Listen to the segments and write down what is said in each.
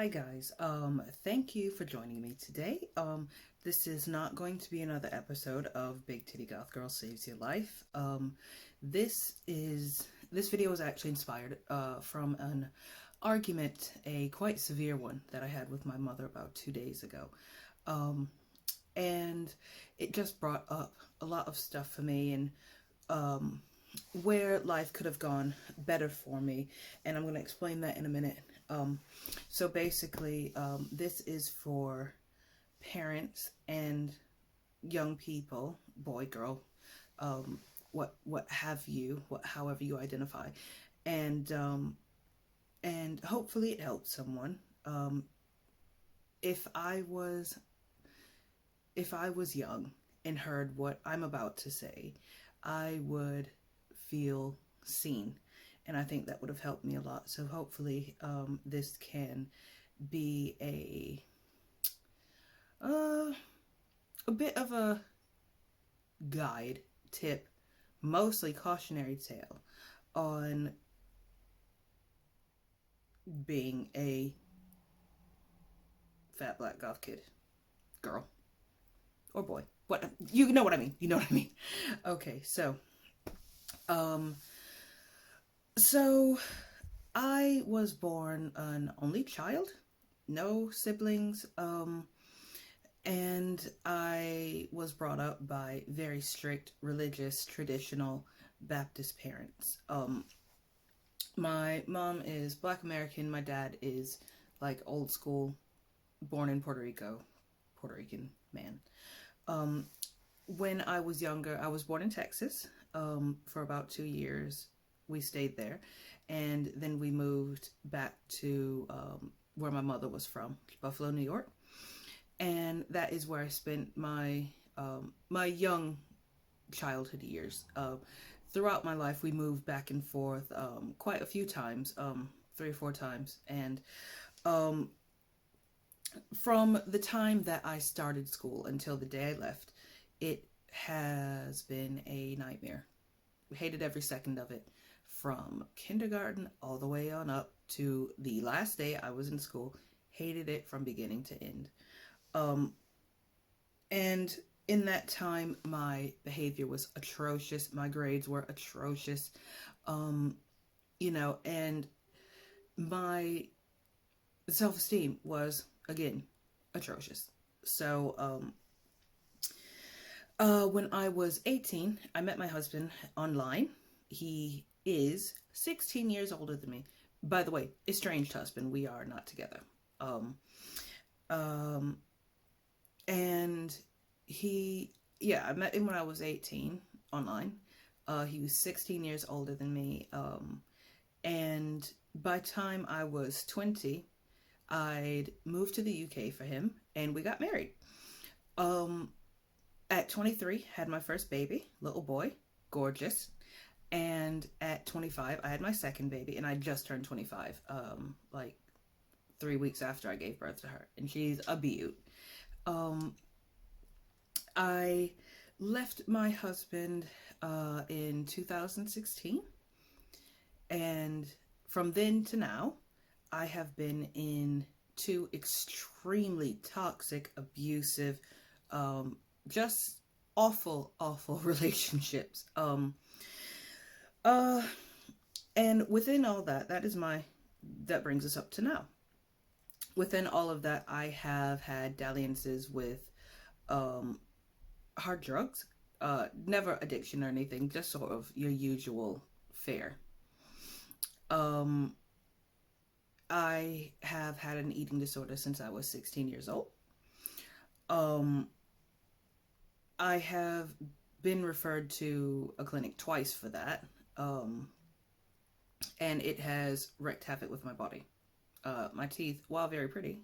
Hi guys. Thank you for joining me today. This is not going to be another episode of Big Titty Goth Girl Saves Your Life. This video was actually inspired from an argument, a quite severe one that I had with my mother about 2 days ago. And it just brought up a lot of stuff for me and where life could have gone better for me, and I'm going to explain that in a minute. So basically, this is for parents and young people, boy, girl, what have you, however you identify, and hopefully it helps someone. If I was young and heard what I'm about to say, I would feel seen, and I think that would have helped me a lot. So hopefully this can be a bit of a guide, tip, mostly cautionary tale on being a fat black goth kid, girl or boy. What, you know what I mean? You know what I mean? Okay, so I was born an only child, no siblings, and I was brought up by very strict, religious, traditional Baptist parents. My mom is Black American, my dad is like old school, born in Puerto Rico, Puerto Rican man. When I was younger, I was born in Texas. For about 2 years, we stayed there, and then we moved back to where my mother was from, Buffalo, New York, and that is where I spent my my young childhood years. Throughout my life, we moved back and forth quite a few times, 3 or 4 times, and from the time that I started school until the day I left, it has been a nightmare. Hated every second of it, from kindergarten all the way on up to the last day I was in school. Hated it from beginning to end. And in that time, my behavior was atrocious. My grades were atrocious. And my self-esteem was, again, atrocious. So, when I was 18, I met my husband online. He is 16 years older than me. By the way, estranged husband. We are not together. And I met him when I was 18 online. He was 16 years older than me. And by the time I was 20, I'd moved to the UK for him, and we got married. At 23, had my first baby, little boy, gorgeous. And at 25, I had my second baby, and I just turned 25, like 3 weeks after I gave birth to her, and she's a beaut. I left my husband in 2016, and from then to now, I have been in 2 extremely toxic, abusive, just awful relationships. And within all that, that brings us up to now. Within all of that, I have had dalliances with hard drugs. Never addiction or anything, just sort of your usual fare. I have had an eating disorder since I was 16 years old. I have been referred to a clinic twice for that, and it has wreaked havoc with my body. My teeth, while very pretty,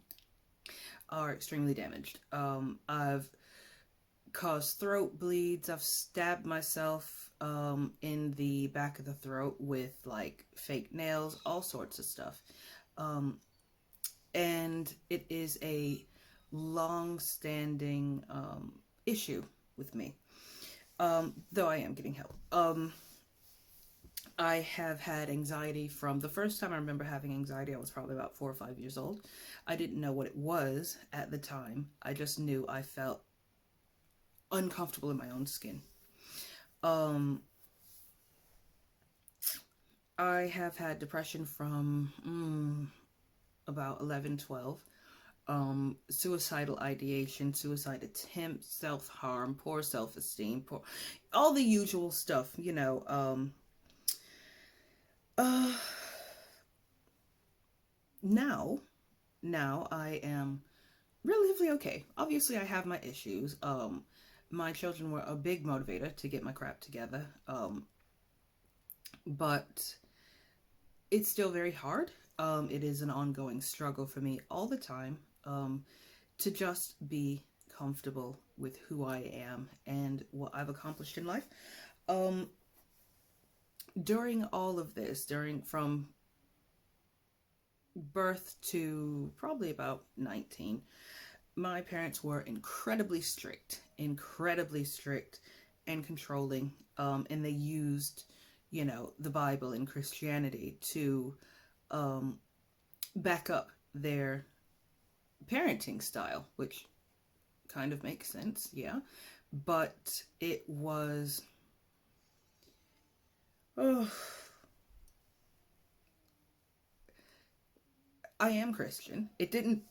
are extremely damaged. I've caused throat bleeds. I've stabbed myself in the back of the throat with like fake nails, all sorts of stuff. And it is a long-standing issue with me, though I am getting help. I have had anxiety from the first time I remember having anxiety. I was probably about 4 or 5 years old. I didn't know what it was at the time. I just knew I felt uncomfortable in my own skin. Um, I have had depression from about 11, 12. Suicidal ideation, suicide attempts, self-harm, poor self-esteem, poor, all the usual stuff, uh, now, now I am relatively okay. Obviously, I have my issues. My children were a big motivator to get my crap together. But it's still very hard. It is an ongoing struggle for me all the time. To just be comfortable with who I am and what I've accomplished in life. Um, During all of this, during from birth to probably about 19, my parents were incredibly strict and controlling. And they used, the Bible and Christianity to um, back up their parenting style, which kind of makes sense, yeah. But it was, oh, I am Christian. It didn't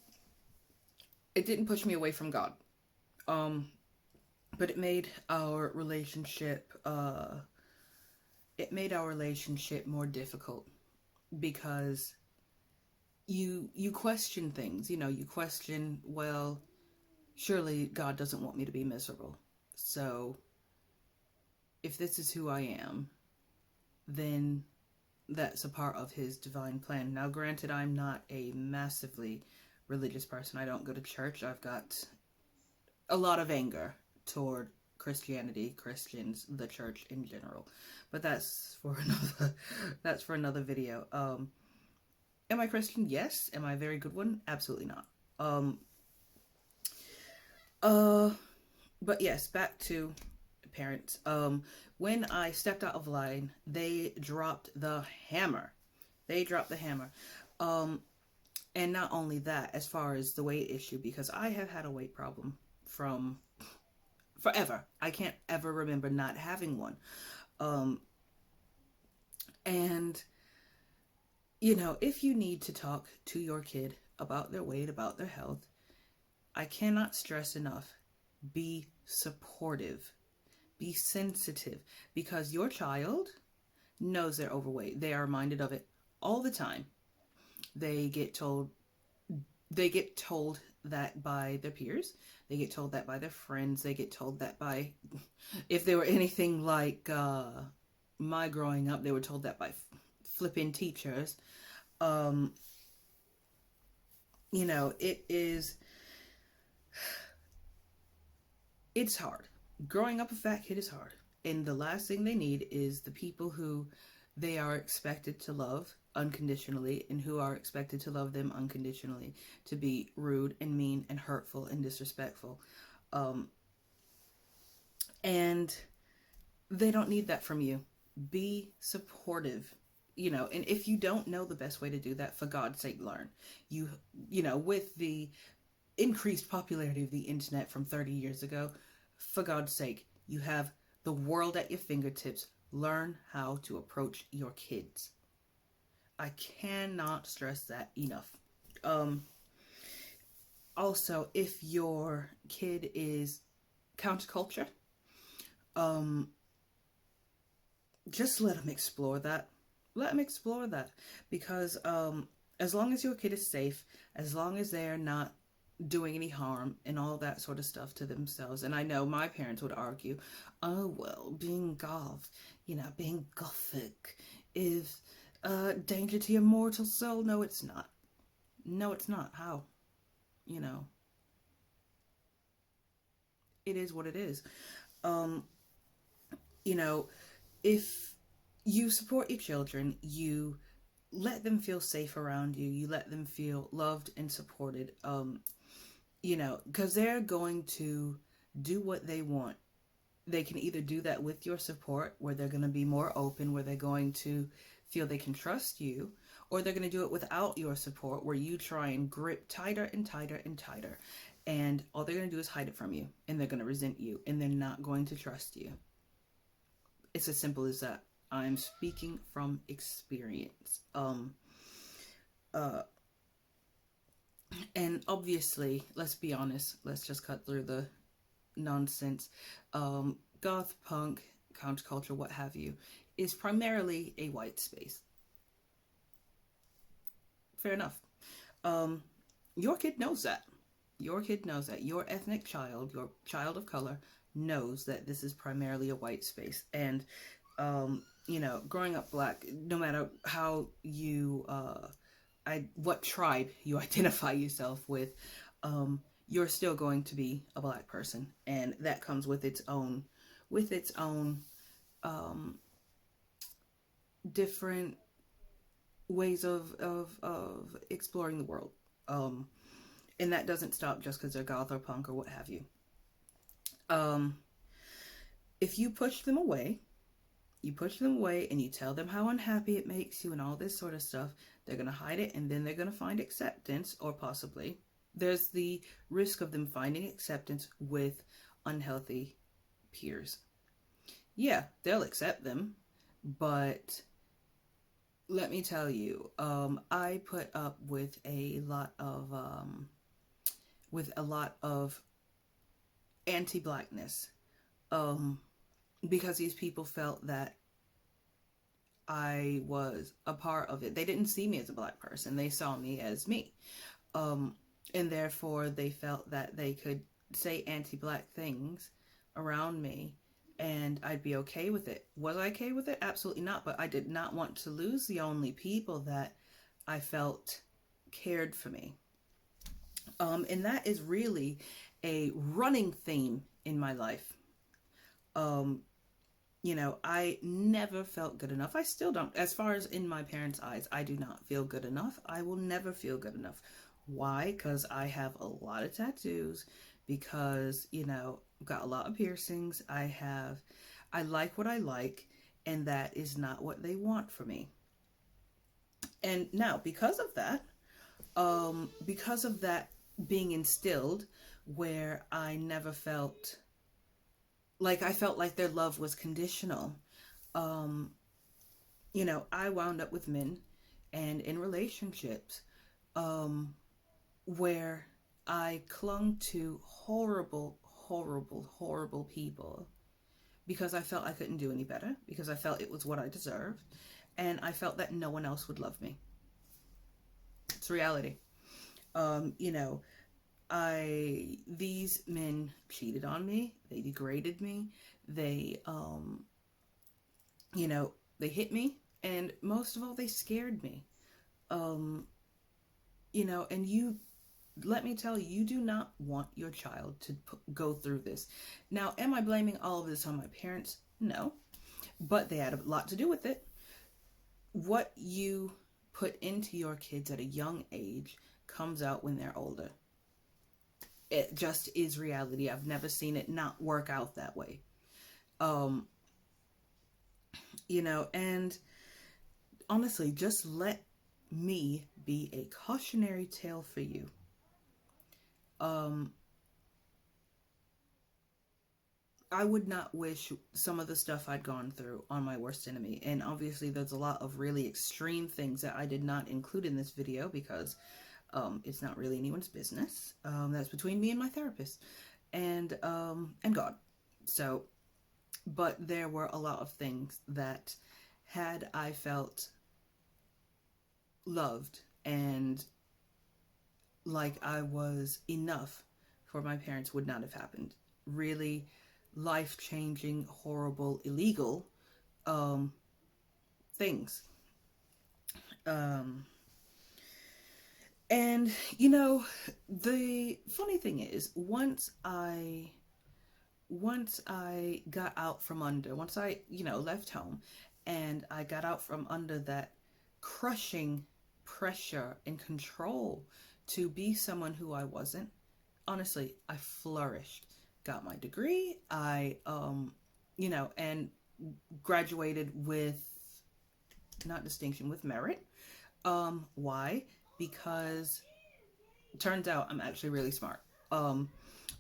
push me away from God. Um, but it made our relationship more difficult because you question things. You question, well, surely God doesn't want me to be miserable. So if this is who I am, then that's a part of his divine plan. Now, granted, I'm not a massively religious person. I don't go to church. I've got a lot of anger toward Christianity, Christians, the church in general. But that's for another video. Am I Christian? Yes. Am I a very good one? Absolutely not. Uh but yes, back to parents. When I stepped out of line, they dropped the hammer. They dropped the hammer. Um, and not only that, as far as the weight issue, because I have had a weight problem from forever. I can't ever remember not having one. Um, and if you need to talk to your kid about their weight, about their health, I cannot stress enough, be supportive, be sensitive, because your child knows they're overweight. They are reminded of it all the time. They get told that by their peers. They get told that by their friends. They get told that by, if they were anything like my growing up, they were told that by flipping teachers. Um, it's hard. Growing up a fat kid is hard. And the last thing they need is the people who they are expected to love unconditionally and who are expected to love them unconditionally to be rude and mean and hurtful and disrespectful. And they don't need that from you. Be supportive. And if you don't know the best way to do that, for God's sake, learn. With the increased popularity of the internet from 30 years ago, for God's sake, you have the world at your fingertips. Learn how to approach your kids. I cannot stress that enough. Also, if your kid is counterculture, just let them explore that. Let them explore that, because as long as your kid is safe, as long as they're not doing any harm and all that sort of stuff to themselves. And I know my parents would argue, oh, well, being goth, being gothic is a danger to your mortal soul. No, it's not. No, it's not. How? It is what it is. Um, if you support your children, you let them feel safe around you, you let them feel loved and supported, because they're going to do what they want they can either do that with your support, where they're going to be more open, where they're going to feel they can trust you, or they're going to do it without your support, where you try and grip tighter and tighter and tighter. And all they're going to do is hide it from you, and they're going to resent you, and they're not going to trust you. It's as simple as that. I'm speaking from experience. And obviously, let's be honest, let's just cut through the nonsense. Goth, punk, counterculture, what have you, is primarily a white space. Fair enough. Your kid knows that. Your kid knows that. Your ethnic child, your child of color, knows that this is primarily a white space. And, growing up black, no matter how you, what tribe you identify yourself with, you're still going to be a black person. And that comes with its own, different ways of exploring the world. And that doesn't stop just because they're goth or punk or what have you. If you push them away and you tell them how unhappy it makes you and all this sort of stuff, they're going to hide it, and then they're going to find acceptance, or possibly there's the risk of them finding acceptance with unhealthy peers. Yeah, they'll accept them, but let me tell you, I put up with a lot of anti-blackness, because these people felt that I was a part of it. They didn't see me as a black person. They saw me as me. And therefore they felt that they could say anti-black things around me and I'd be okay with it. Was I okay with it? Absolutely not. But I did not want to lose the only people that I felt cared for me. And that is really a running theme in my life. I never felt good enough. I still don't. As far as in my parents' eyes, I do not feel good enough. I will never feel good enough. Why? Because I have a lot of tattoos, because, I've got a lot of piercings. I like what I like, and that is not what they want for me. And now, because of that being instilled, where I never felt like, I felt like their love was conditional. I wound up with men and in relationships where I clung to horrible, horrible, horrible people because I felt I couldn't do any better, because I felt it was what I deserved, and I felt that no one else would love me. It's reality. These men cheated on me, they degraded me, they hit me, and most of all, they scared me. And let me tell you, you do not want your child to go through this. Now, am I blaming all of this on my parents? No, but they had a lot to do with it. What you put into your kids at a young age comes out when they're older. It just is reality. I've never seen it not work out that way. And honestly, just let me be a cautionary tale for you. I would not wish some of the stuff I'd gone through on my worst enemy. And obviously there's a lot of really extreme things that I did not include in this video because it's not really anyone's business. That's between me and my therapist and God. So, but there were a lot of things that, had I felt loved and like I was enough for my parents, would not have happened. Really life-changing, horrible, illegal things. And the funny thing is, once I got out from under, once I left home and I got out from under that crushing pressure and control to be someone who I wasn't, honestly, I flourished. got my degree. I, and graduated with, not distinction, with merit. Why? Because turns out I'm actually really smart. Um,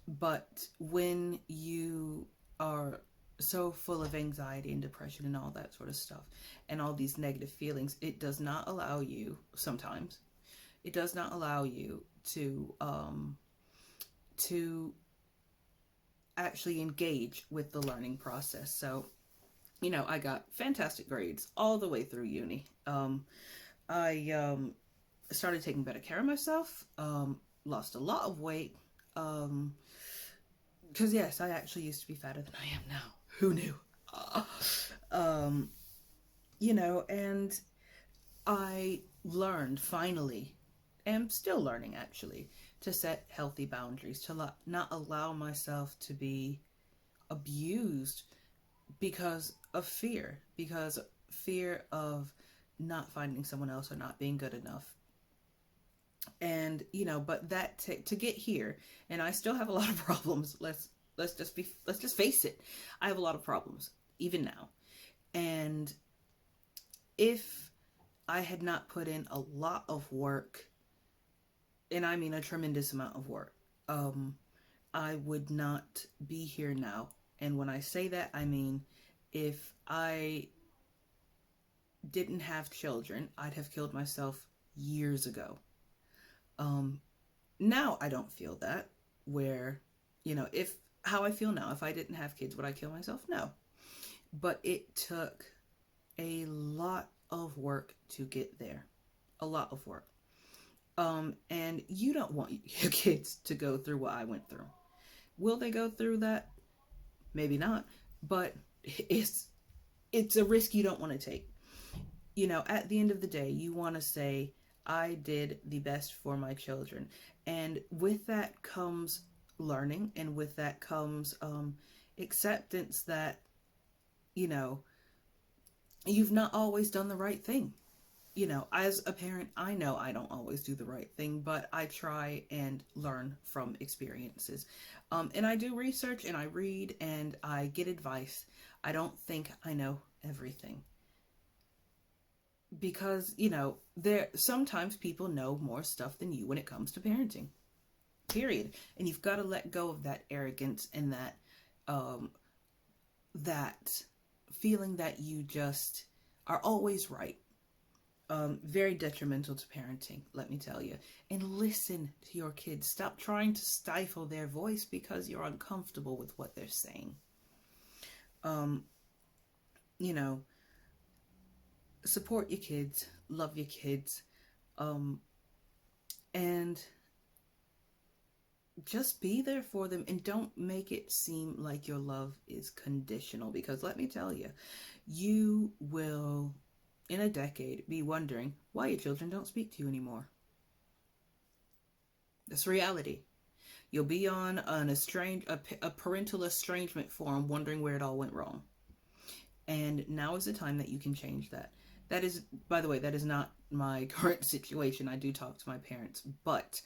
but when you are so full of anxiety and depression and all that sort of stuff and all these negative feelings, it does not allow you, sometimes, it does not allow you to actually engage with the learning process. So, I got fantastic grades all the way through uni. I started taking better care of myself, lost a lot of weight. Because, yes, I actually used to be fatter than I am now. Who knew? Uh, um, and I learned finally, am still learning actually, to set healthy boundaries, to not allow myself to be abused because fear of not finding someone else or not being good enough. And but that to get here, and I still have a lot of problems. Let's just face it. I have a lot of problems even now. And if I had not put in a lot of work, and I mean a tremendous amount of work, I would not be here now. And when I say that, I mean if I didn't have children, I'd have killed myself years ago. Um, Now I don't feel that, where, if how I feel now, if I didn't have kids, would I kill myself? No. But it took a lot of work to get there. A lot of work. And you don't want your kids to go through what I went through. Will they go through that? Maybe not. But it's a risk you don't want to take. At the end of the day, you want to say, I did the best for my children. And with that comes learning, and with that comes acceptance that, you know, you've not always done the right thing. As a parent, I know I don't always do the right thing, but I try and learn from experiences. And I do research and I read and I get advice. I don't think I know everything because, there sometimes people know more stuff than you when it comes to parenting. Period. And you've got to let go of that arrogance and um that feeling that you just are always right. Very detrimental to parenting, let me tell you. And listen to your kids. Stop trying to stifle their voice because you're uncomfortable with what they're saying. Um, you know, support your kids, love your kids, um, and just be there for them, and don't make it seem like your love is conditional, because let me tell you, you will in a decade be wondering why your children don't speak to you anymore. That's reality. You'll be on a parental estrangement forum wondering where it all went wrong. And now is the time that you can change that. That is, by the way, that is not my current situation. I do talk to my parents, but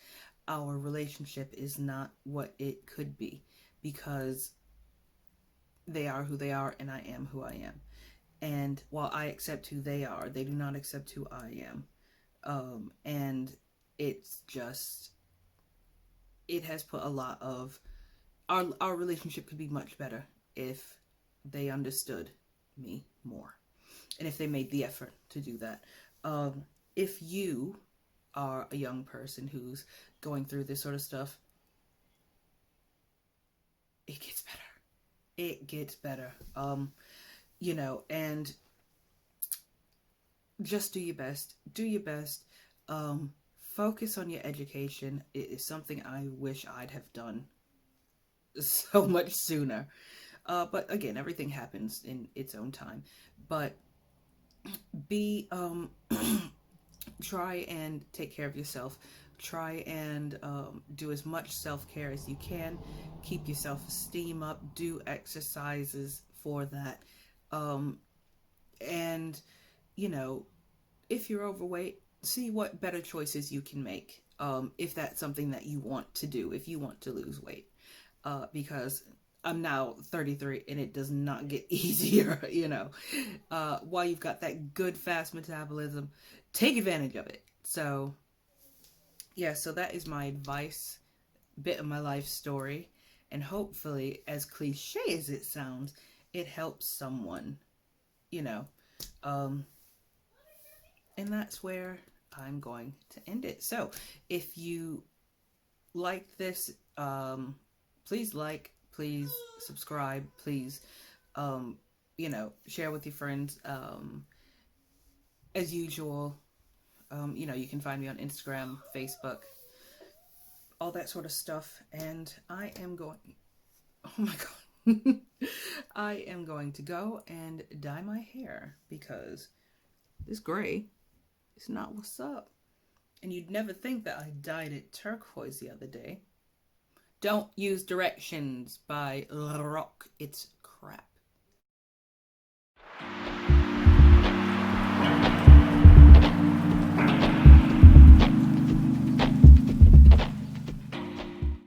our relationship is not what it could be because they are who they are and I am who I am. And while I accept who they are, they do not accept who I am. And it's just, it has put a lot of, our relationship could be much better if they understood me more and if they made the effort to do that. If you are a young person who's going through this sort of stuff, it gets better. It gets better. And just do your best. Do your best. Focus on your education. It is something I wish I'd have done so much sooner. But again, everything happens in its own time. But be try and take care of yourself. Try and do as much self-care as you can. Keep your self-esteem up. Do exercises for that. And if you're overweight, see what better choices you can make. If that's something that you want to do, if you want to lose weight. Because I'm now 33 and it does not get easier, you know. While you've got that good fast metabolism, take advantage of it. So, yeah, so that is my advice, bit of my life story. And hopefully, as cliche as it sounds, it helps someone, you know. Um, and that's where I'm going to end it. So, if you like this, please like, please subscribe, please, you know, share with your friends. As usual, you know, you can find me on Instagram, Facebook, all that sort of stuff. And I am going, oh my God, I am going to go and dye my hair because this gray is not what's up. And you'd never think that I dyed it turquoise the other day. Don't use directions by La Rock. It's crap.